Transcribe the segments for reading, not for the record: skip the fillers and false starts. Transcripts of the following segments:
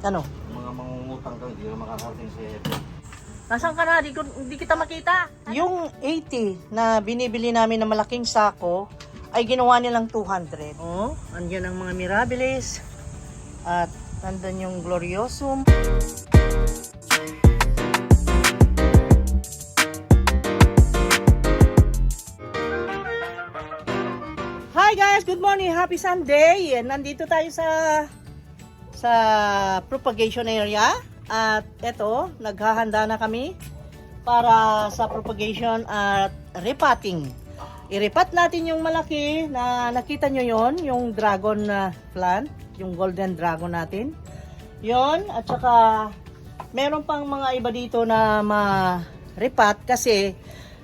Ano? Mga mangungutang ka, hindi na makakarating sa Epe. Nasaan ka na? Di kita makita. Yung 80 na binibili namin na malaking sako ay ginawa nilang 200. Oh, andyan ang mga Mirabilis. At nandun yung Gloriosum. Hi guys! Good morning! Happy Sunday! Nandito tayo sa propagation area. At eto, naghahanda na kami para sa propagation at repotting. I-repot natin yung malaki na nakita nyo yon, yung dragon plant, yung golden dragon natin. Yon, at saka meron pang mga iba dito na ma-repot kasi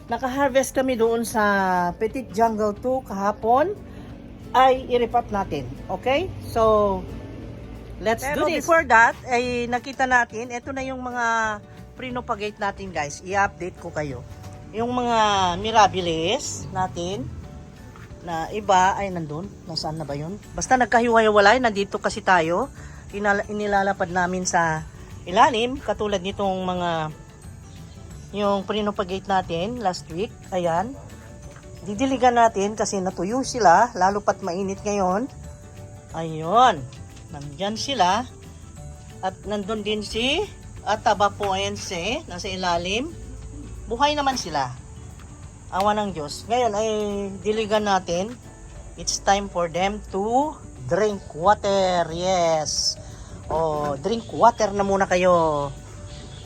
naka-harvest kami doon sa Petit Jungle 2 kahapon. Ay i-repot natin. Okay? So, let's do this. Before that, ay nakita natin, ito na yung mga pre-propagate natin guys. I-update ko kayo. Yung mga Mirabilis natin, na iba ay nandun. Nasaan na ba yun? Basta nagkahiwa-hiwalay, nandito kasi tayo. Inilalapad namin sa ilalim, katulad nitong mga, yung pre-propagate natin last week. Ayan. Didiligan natin kasi natuyo sila, lalo pat mainit ngayon. Ayun. Nandyan sila. At nandun din si Atabapoense, nasa ilalim. Buhay naman sila. Awa ng Diyos. Ngayon ay diligan natin. It's time for them to drink water. Yes. Oh, drink water na muna kayo.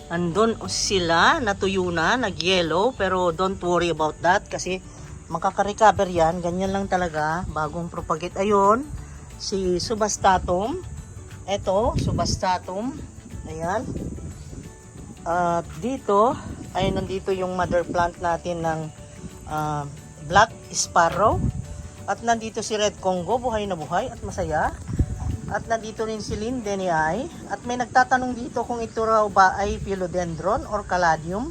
Andun sila, natuyo na, nag-yellow. Pero don't worry about that kasi makaka-recover yan. Ganyan lang talaga. Bagong propagate. Ayun. Si Subastatum. Ito, Subastatum. Ayan. At dito, ay nandito yung mother plant natin ng Black Sparrow. At nandito si Red Congo, buhay na buhay at masaya. At nandito rin si Lindenii. At may nagtatanong dito kung ito raw ba ay Philodendron or Caladium.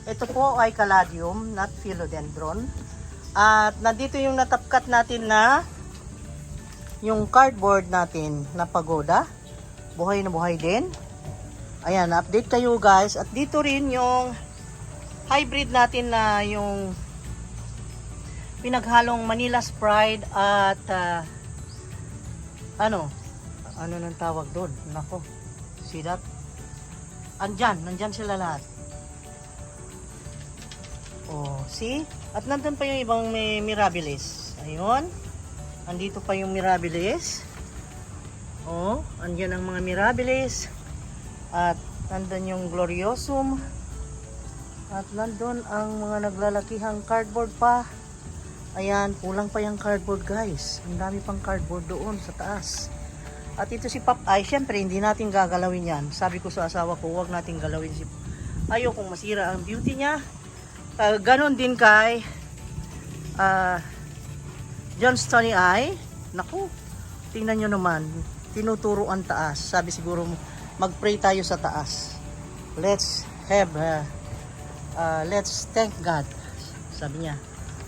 Ito po ay Caladium, not Philodendron. At nandito yung natapkat natin na yung cardboard natin na pagoda. Buhay na buhay din. Ayan, update kayo guys. At dito rin yung hybrid natin na yung pinaghalong Manila Pride at ano nang tawag doon? Nako, see that? Nandyan sila lahat. Oh, see? At nandun pa yung ibang may Mirabilis. Ayun. Andito pa yung Mirabilis. Oh, andyan ang mga Mirabilis. At nandun yung Gloriosum. At nandun ang mga naglalakihang cardboard pa. Ayan, kulang pa yung cardboard guys. Ang dami pang cardboard doon sa taas. At ito si Popeye, syempre hindi natin gagalawin yan. Sabi ko sa asawa ko, huwag natin galawin si ayokong masira ang beauty niya. Ganon din kay Johnstoni Eye. Naku, tingnan nyo naman. Tinuturo ang taas. Sabi siguro, mag-pray tayo sa taas. Let's thank God. Sabi niya.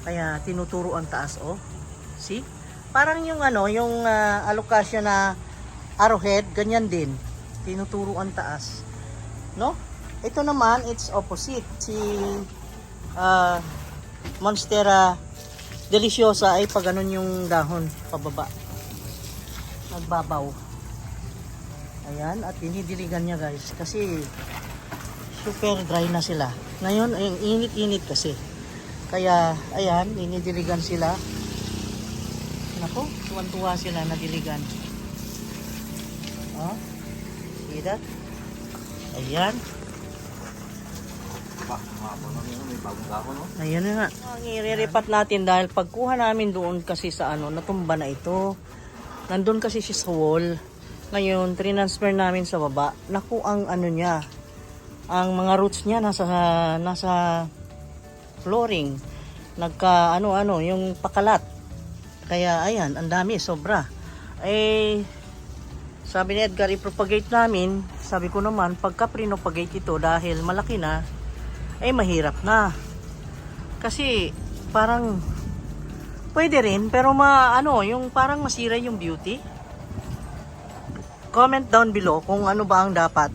Kaya tinuturo ang taas, oh. See? Parang yung yung alokasya na arrowhead, ganyan din. Tinuturo ang taas. No? Ito naman, it's opposite. Si Monstera Deliciosa ay pag ganun yung dahon pababa. Nagbabaw. Ayan, at dinidiligan niya guys kasi super dry na sila. Ngayon ay init-init kasi. Kaya ayan, dinidiligan sila. Nako, tuwan-tuwa sila na diligan. Oh, see that? Ayan. Ayan na nga. Ang i-repat natin dahil pagkuha namin doon kasi sa natumba na ito. Nandun kasi siya sa wall. Ngayon, transfer namin sa baba. Naku, ang niya. Ang mga roots niya nasa flooring. Nagka yung pakalat. Kaya ayan, ang dami, sobra. Sabi ni Edgar, i-propagate namin. Sabi ko naman, pagka pre-propagate ito dahil malaki na, mahirap na. Kasi parang pwede rin pero yung parang masira yung beauty. Comment down below kung ano ba ang dapat,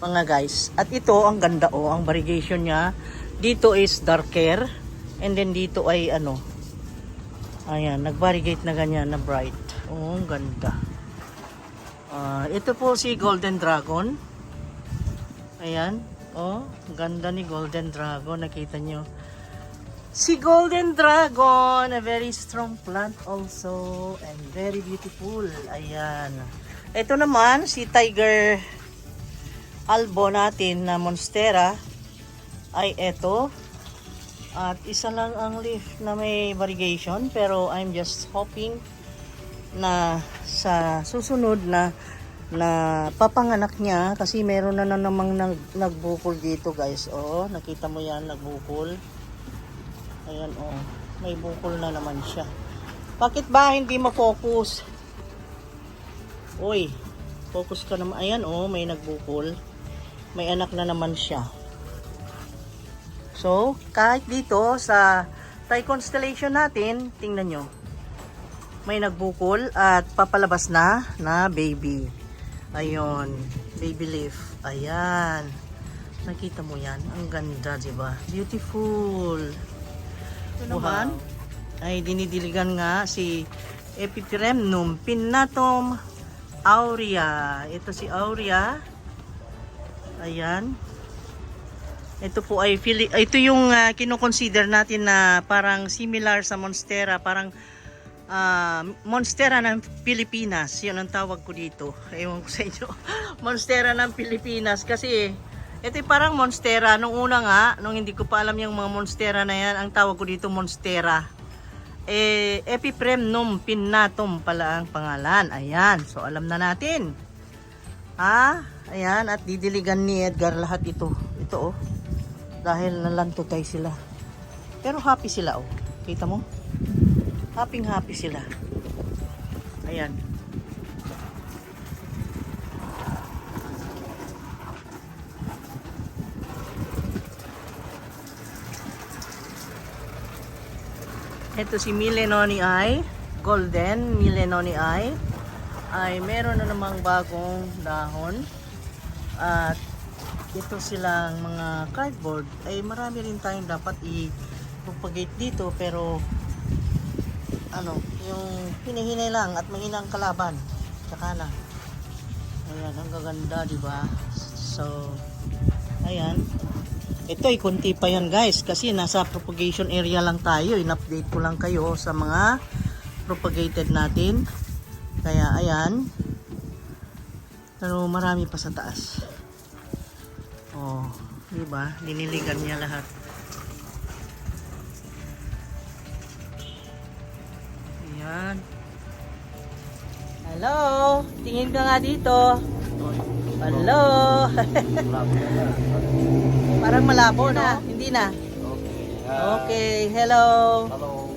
mga guys. At ito, ang ganda ang variegation niya. Dito is darker. And then dito ay ano. Ayan, nag-variegate na ganyan na bright. Oh, ang ganda. Ito po si Golden Dragon. Ayan. Oh, ang ganda ni Golden Dragon. Nakita nyo. Si Golden Dragon, a very strong plant also and very beautiful. Ayan. Ito naman si Tiger Albo natin na Monstera ay ito. At isa lang ang leaf na may variegation, pero I'm just hoping na sa susunod na papanganak niya, kasi meron na namang nagbukol dito, guys. Oh, nakita mo yan, nagbukol. Ayan, oh. May bukol na naman siya. Bakit ba hindi ma-focus? Uy, focus ka naman. Ayan, oh, may nagbukol. May anak na naman siya. So, kahit dito sa Thai constellation natin, tingnan nyo. May nagbukol at papalabas na baby. Ayun, baby leaf. Ayan. Nakita mo yan? Ang ganda, diba? Beautiful. Ito naman ay dinidiligan nga si Epiphremnum pinnatum aurea. Ito si aurea. Ayan. Ito po ay ito yung kino-consider natin na parang similar sa Monstera, parang Monstera ng Pilipinas. 'Yun ang tawag ko dito. Ewan ko sa inyo. Monstera ng Pilipinas kasi ito parang Monstera nung una nga, nung hindi ko pa alam yung mga Monstera na 'yan, ang tawag ko dito Monstera. Epiphremnum pinnatum pala ang pangalan. Ayan. So alam na natin. Ayan, at didiligan ni Edgar lahat ito. Ito, oh. Dahil nalantutay sila. Pero happy sila, oh. Kita mo? Happy sila. Ayan. Ito si Milenoni Eye, Golden Milenoni Eye, ay meron na namang bagong dahon. At ito silang mga cardboard ay marami rin tayong dapat i-propagate dito, pero ano, yung hinihinay lang at mahinang kalaban. Tsaka na. Ayan, ang gaganda, diba? So, ayan. Ito ay konti pa yan, guys, kasi nasa propagation area lang tayo. In-update ko lang kayo sa mga propagated natin. Kaya ayan. Pero marami pa sa taas. Oh, di ba? Diniligan niya lahat. Ayan. Hello, tingin ka nga dito. Hello. Parang malabo na. Hindi na. Okay, hello. Hello.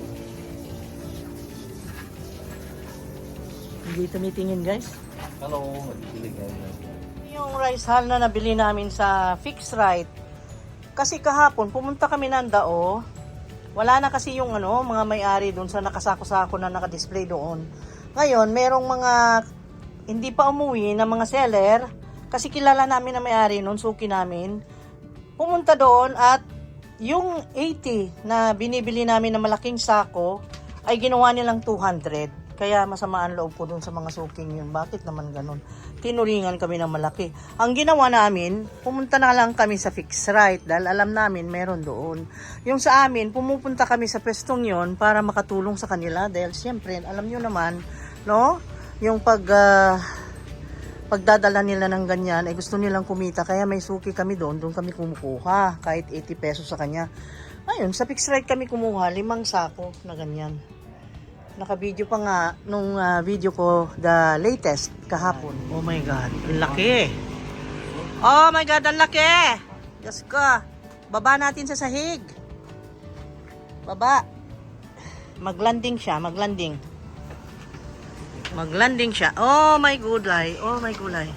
Hindi tumitingin, guys. Hello. Yung rice hull na nabili namin sa Fixed Right. Kasi kahapon pumunta kami ng Dao. Wala na kasi yung mga may-ari doon sa nakasako-sako na naka-display doon. Ngayon, merong mga hindi pa umuwi na mga seller, kasi kilala namin na may-ari noon, suki namin. Pumunta doon at yung 80 na binibili namin na malaking sako ay ginawa nilang 200. Kaya masama ang loob ko doon sa mga suking yun. Bakit naman ganun? Tinuringan kami ng malaki. Ang ginawa namin, pumunta na lang kami sa Fixed Right dahil alam namin meron doon. Yung sa amin, pumupunta kami sa pwestong yun para makatulong sa kanila dahil siyempre, alam nyo naman, no? Yung pagdadala nila ng ganyan, ay gusto nilang kumita. Kaya may suki kami doon kami kumukuha. Kahit 80 pesos sa kanya. Ayun, sa Fixed Right kami kumuha, 5 sako na ganyan. Naka-video pa nga nung video ko, the latest, kahapon. Oh my God, ang laki. Oh my God, ang laki. Diyos ko. Baba natin sa sahig. Baba. Maglanding siya, maglanding. Maglanding siya. Oh my gulay, oh my gulay.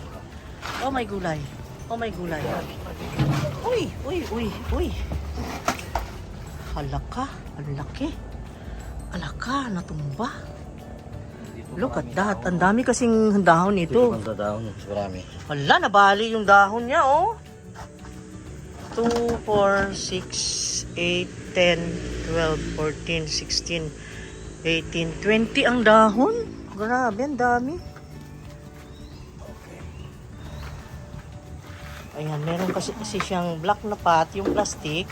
Oh my gulay, oh my gulay. Uy, uy, uy, uy. Halaka, ang laki. Alaka, natumba. Look at that. Ang dami kasing dahon Ito nito. ang dadaon. Mas marami. Hala, nabali yung dahon niya, oh. 2, 4, 6, 8, 10, 12, 14, 16, 18, 20 ang dahon. Grabe, ang dami. Ayan, meron kasi siyang black na pot, yung plastic.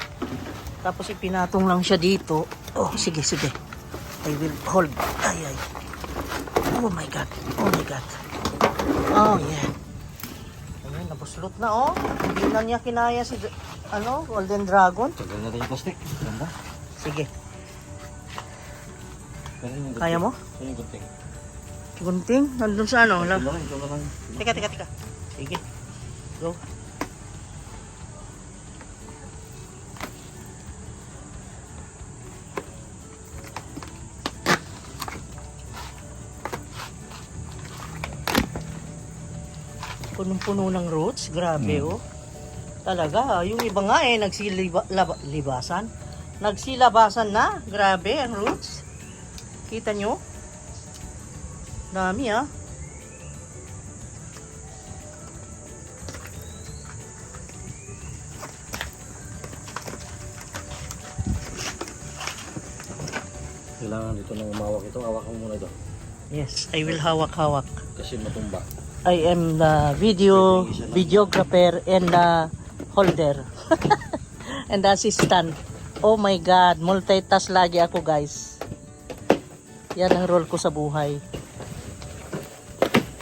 Tapos ipinatong lang siya dito. Oh, sige, sige. I will hold. Ay, ay. Oh my God. Oh my God. Oh, yeah. Ayan, nabuslot na, oh. Hindi na niya kinaya si, Golden Dragon. Tagal na rin yung plastic. Ganda. Sige. Pero yung gunting. Kaya mo? Pero yung gunting. Gunting? Nandun sa ano? Ito lang, ito lang. Teka. Sige. Go. Punong-puno ng roots. Grabe, oh. Talaga, yung iba nga nagsilibasan. Nagsilabasan na. Grabe, ang roots. Kita nyo? Dami, ah. Kailangan dito nang umawak ito. Hawak mo muna ito. Yes, I will hawak-hawak. Kasi matumba. I am the videographer and the holder. And the assistant. Oh my God, multitask lagi ako, guys. Yan ang role ko sa buhay.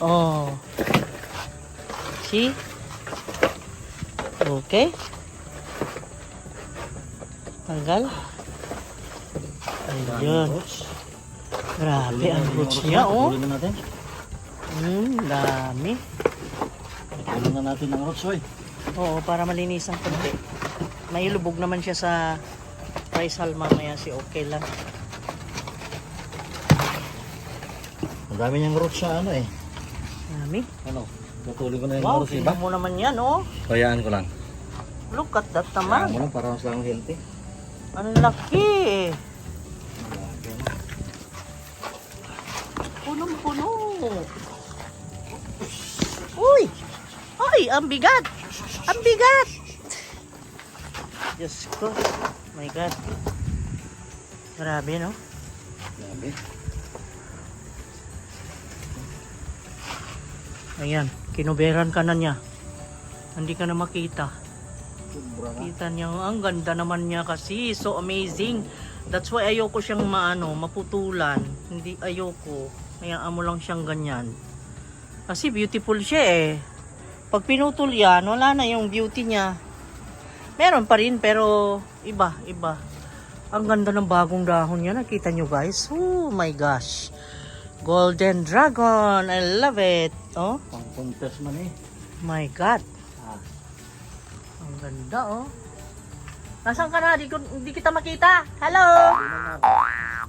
Oh. See? Okay. Tanggal. Ayun. Grabe ang roots niya, oh. Tulin na natin. Dami. Tulin na natin ang roots, oy. Oo, para malinis ang konti. May lubog naman siya sa rice hull mamaya, si okay lang. Ang dami niyang roots sa ano eh. Dami. Ano? Tutulin ko na yung Wow, roots iba. tingnan mo naman yan, oh. Kayaan ko lang. Look at that Kayaan naman. mo lang para mas lang healthy. Ang laki. Punong-puno. Uy! Ay, ang bigat! Ang bigat! Diyos ko. My God. Grabe, no? Grabe. Ayan, kinuberan ka na niya. Hindi ka na makita. Sobra na. Kita niya, ang ganda naman niya kasi. So amazing. That's why ayoko siyang maputulan. Hindi ayoko. Hayaan mo lang siyang ganyan. Kasi beautiful siya eh. Pag pinutol yan, wala na yung beauty niya. Meron pa rin pero iba. Ang ganda ng bagong dahon niya. Nakita nyo guys? Oh my gosh. Golden Dragon. I love it. Oh Pang contest man eh. my God. Ah. Ang ganda oh. Nasaan ka na? Di kita makita. Hello?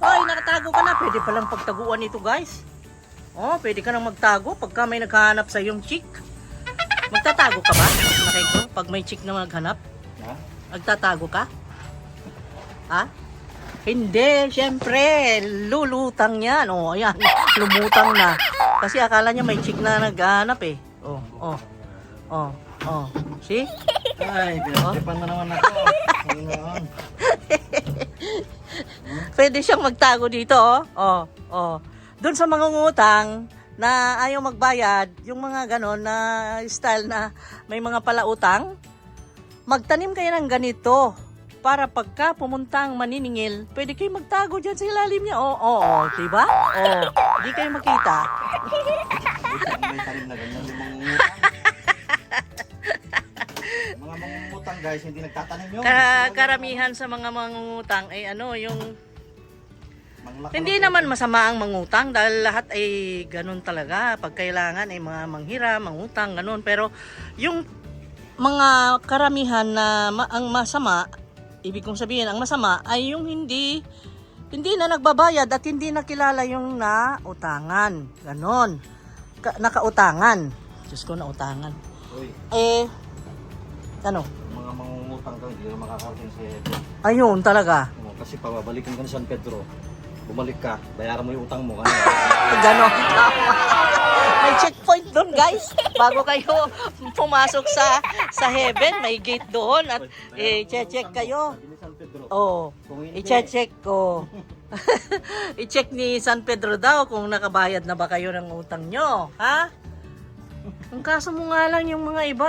Hoy, nakatago ka na. Pwede palang pagtaguan ito guys. Oh, pwede ka nang magtago pagka may naghahanap sa yung chick. Magtatago ka ba? Nakiko? Pag may chick na maghanap? Ha? Magtatago ka? Ha? Hindi, syempre. Lulutang yan. Oh, ayan. Lumutang na. Kasi akala niya may chick na naghahanap eh. Oh. See? Ay, pinagtipan na naman ako. Ano naman? Pwede siyang magtago dito, oh. Doon sa mga ngutang na ayaw magbayad, yung mga ganon na style na may mga palautang, magtanim kayo ng ganito para pagka pumunta ang maniningil, pwede kayo magtago dyan sa ilalim niya. Diba? Di kayo makita. May talim na ganyan yung mangungutang. Mga mangungutang guys, hindi nagtatanim yun. Karamihan sa mga mangungutang ay yung Manglak- hindi naman masama ang mangutang dahil lahat ay ganun talaga. Pag kailangan ay mga manghiram, mangutang, ganun. Pero yung mga karamihan na ang masama, ibig kong sabihin, ang masama ay yung hindi na nagbabayad at hindi nakilala yung nautangan. Ganon. Nakautangan. Diyos ko, nautangan. Uy, Ano? mga mangungutang daw, hindi na makakarating sa heaven. Ayun talaga. Kasi pababalikan ka na San Pedro. bumalik ka, bayaran mo yung utang mo. Ano? Ganon. May checkpoint doon, guys. Bago kayo pumasok sa heaven, may gate doon at i-check kayo. Sabi ni San Pedro. Oh, Kung hindi, i-check ko. I-check ni San Pedro daw kung nakabayad na ba kayo ng utang nyo, ha? Ang kaso mo nga lang yung mga iba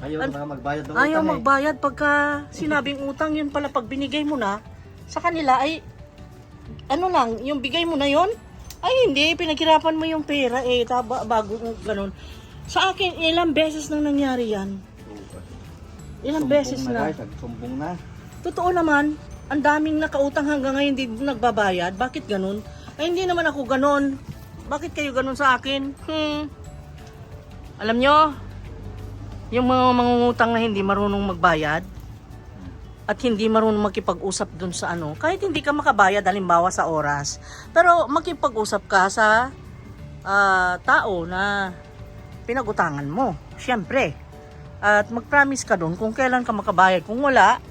ayaw na magbayad ng utang ayaw magbayad pagka sinabing utang, yun pala pag binigay mo na sa kanila ay ano lang, yung bigay mo na yon ay hindi, pinaghirapan mo yung pera bago ganun. Sa akin, ilang beses nang nangyari yan. Ilang beses na. Guys, sumbong na. Totoo naman, ang daming nakautang hanggang ngayon hindi nagbabayad. Bakit ganun? Ay hindi naman ako ganun. Bakit kayo ganun sa akin? Alam nyo, yung mga mangungutang na hindi marunong magbayad at hindi marunong makipag-usap dun sa ano, kahit hindi ka makabayad halimbawa sa oras, pero makipag-usap ka sa tao na pinagutangan mo, syempre. At mag-promise ka dun kung kailan ka makabayad. Kung wala,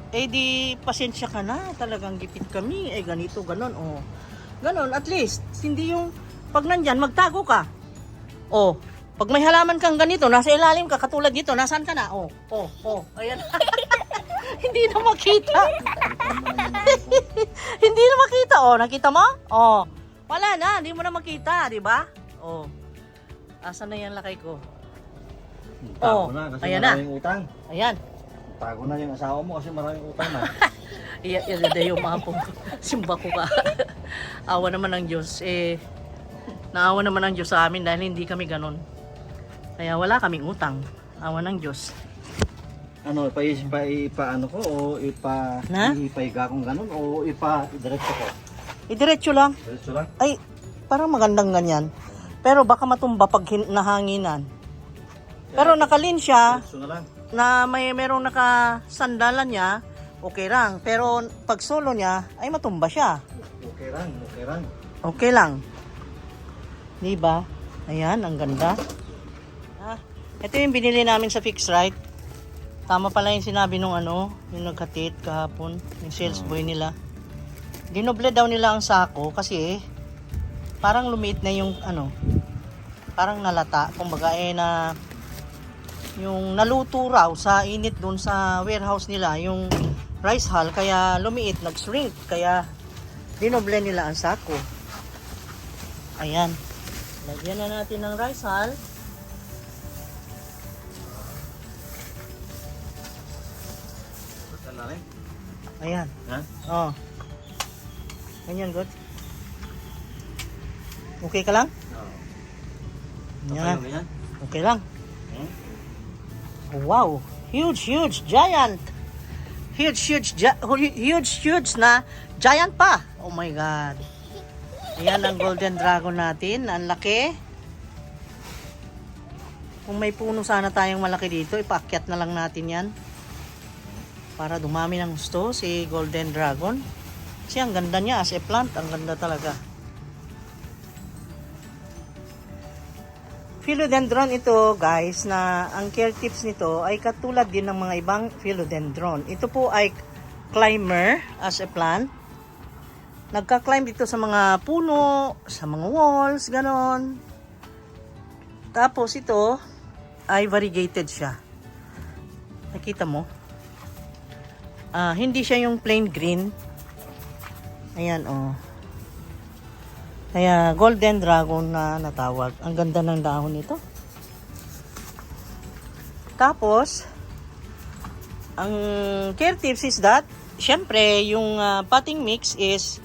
di pasensya ka na, talagang gipit kami, ganito, ganon, ganon, at least, hindi yung pag nandyan, magtago ka. Pag may halaman kang ganito, nasa ilalim ka, katulad dito, nasaan ka na? Ayan. Hindi na makita. Hindi na makita, nakita mo? Wala na, hindi mo na makita, di ba? Asan na yan lakay ko? Tago na kasi ayan na. maraming utang. Ayan. Tago na yung asawa mo kasi maraming utang na. Yung mga po, simba ko ka. Awa naman ng Diyos. Naawa naman ng Diyos sa amin dahil hindi kami ganon. Kaya wala kaming utang. Awa ng Diyos. Ano, ipaano ko o ipahiga kong ganun o idiretso ko? Idiretso lang. Diretso lang? Ay, parang magandang ganyan. Pero baka matumba pag nahanginan. Pero nakalin siya Diretso na lang. na merong nakasandalan niya, okay lang. Pero pag solo niya, ay matumba siya. Okay lang, okay lang. Okay lang. Diba? Ayan, ang ganda. Ito yung binili namin sa Fixrite. Tama pala yung sinabi nung yung naghatid kahapon, yung sales boy nila. Dinoble daw nila ang sako kasi parang lumiit na yung parang nalata. Kumbaga na yung naluto raw sa init dun sa warehouse nila, yung rice hull, kaya lumiit, nag-shrink. Kaya dinoble nila ang sako. Ayan. Lagyan na natin ng rice hull. Ayan. Ha? Ganyan, good. Okay ka lang? Yan. Okay lang. Wow. Huge giant. Huge na giant pa. Oh my God. Ayan ang golden dragon natin. Ang laki. Kung may puno sana tayong malaki dito, ipaakyat na lang natin yan. Para dumami ng gusto si golden dragon. Kasi ang ganda niya as a plant. Ang ganda talaga. Philodendron ito guys, na ang care tips nito ay katulad din ng mga ibang philodendron. Ito po ay climber as a plant. Nagka-climb dito sa mga puno, sa mga walls, ganon. Tapos ito ay variegated siya. Nakita mo? Hindi siya yung plain green. Ayan, Kaya golden dragon na natawag. Ang ganda ng dahon nito. Tapos, ang care tips is that, syempre, yung potting mix is,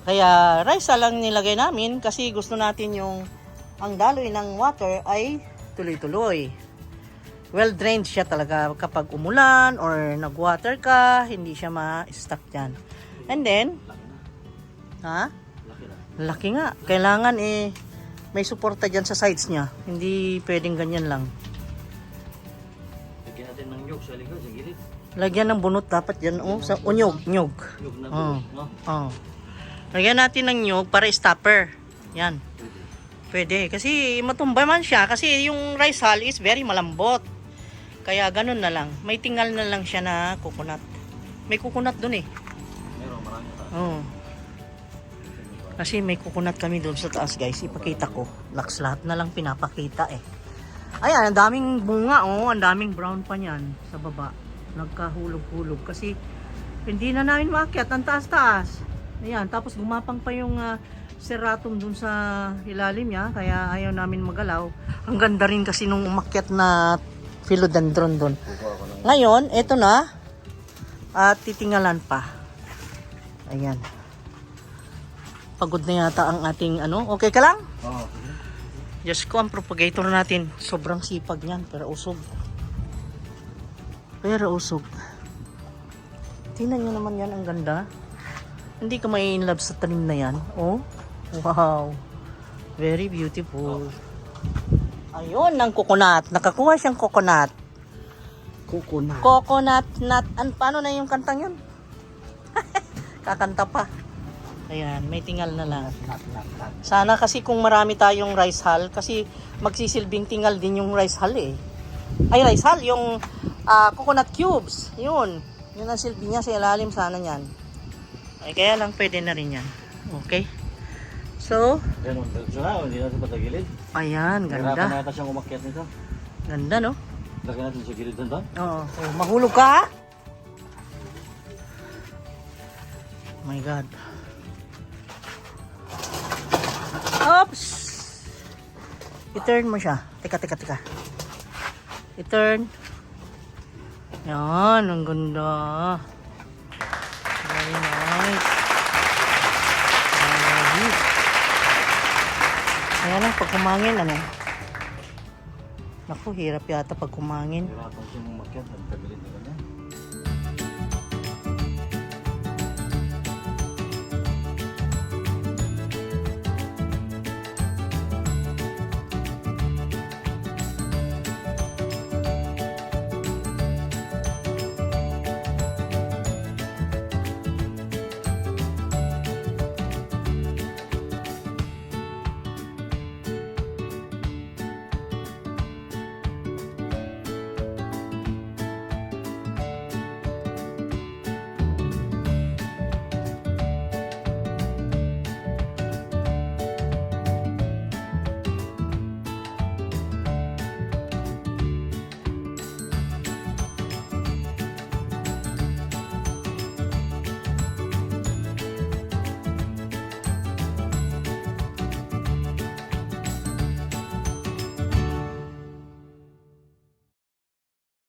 kaya rice lang nilagay namin kasi gusto natin yung ang daloy ng water ay tuloy-tuloy. Well drained siya talaga kapag umulan or nagwater ka, hindi siya ma-stuck dyan. And then, laki nga. Kailangan may suporta dyan sa sides niya. Hindi pwedeng ganyan lang. Lagyan natin ng nyug sa likod, sa gilid. Lagyan ng bunot dapat yan. Sa nyug. Nyug na bunot, no? Lagyan natin ng nyug para stopper. Yan. Pwede. Kasi matumba man siya. Kasi yung rice hull is very malambot. Kaya ganun na lang. May tingal na lang siya na coconut. May coconut dun eh. Meron, marami pa. Kasi may coconut kami doon sa taas guys. Ipakita ko. Lahat na lang pinapakita eh. Ayan, ang daming bunga oh. Ang daming brown pa niyan sa baba. Nagkahulog-hulog. Kasi hindi na namin maakyat. Ang taas-taas. Ayan, tapos gumapang pa yung serratum doon sa ilalim niya. Kaya ayaw namin magalaw. Ang ganda rin kasi nung umakyat na philodendron doon. Ngayon, eto na. At titingalan pa. Ayan. Pagod na yata ang ating ano. Okay ka lang? Oo. Diyos ko, ang propagator natin. Sobrang sipag niyan. Pero usog. Pero usog. Tingnan nyo naman yan. Ang ganda. Hindi ka may in love sa tanim na yan. Oh. Wow. Very beautiful. Ayun, ang coconut. Nakakuha siyang coconut. Coconut. Coconut nut. Paano na yung kantang yun? Kakanta pa. Ayan, may tingal na lang. Sana kasi kung marami tayong rice hull, kasi magsisilbing tingal din yung rice hull eh. Ay, rice hull, yung coconut cubes. Yun. Yun ang silbi niya sa ilalim sana niyan. Ay, kaya lang pwede na rin yan. Okay. So, Yan, hindi natin patagilid. ayan, Hirapan na ganda. yata siyang umakyat nito. Ganda, no? Lagyan natin sa gilid doon. Oo. Oh, mahulog ka? Oh my God. Oops! I-turn mo siya. Teka. I-turn. Yan, ang ganda. Very nice. Very. Kaya lang pag kumangin, ano? Naku, hirap yata pag kumangin. Hirapan siyang umakyat. Ang tagilid na ganyan.